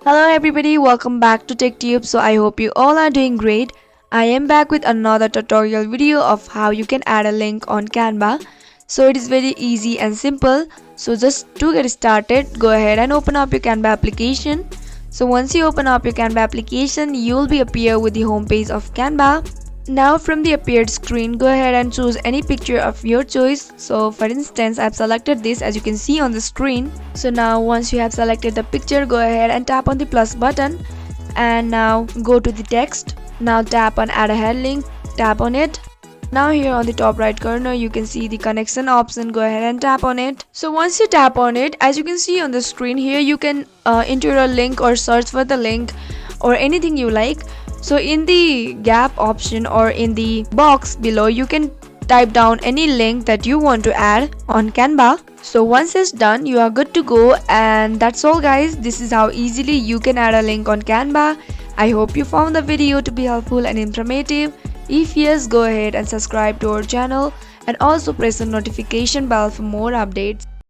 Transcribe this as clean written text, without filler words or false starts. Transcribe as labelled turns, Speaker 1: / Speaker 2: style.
Speaker 1: Hello everybody, welcome back to TechTube. So I hope you all are doing great. I am back with another tutorial video of how you can add a link on Canva. So it is very easy and simple. So just to get started, go ahead and open up your Canva application. So once you open up your Canva application, you will be appear with the home page of Canva. Now from the appeared screen, go ahead and choose any picture of your choice. So for instance, I've selected this as you can see on the screen. So now once you have selected the picture, go ahead and tap on the plus button and now go to the text. Now tap on add a head link, tap on it. Now here on the top right corner you can see the connection option, go ahead and tap on it. So once you tap on it, as you can see on the screen here, you can enter a link or search for the link or anything you like. So in the gap option or in the box below, you can type down any link that you want to add on Canva. So once it's done, you are good to go, and that's all guys. This is how easily you can add a link on Canva. I hope you found the video to be helpful and informative. If yes, go ahead and subscribe to our channel and also press the notification bell for more updates.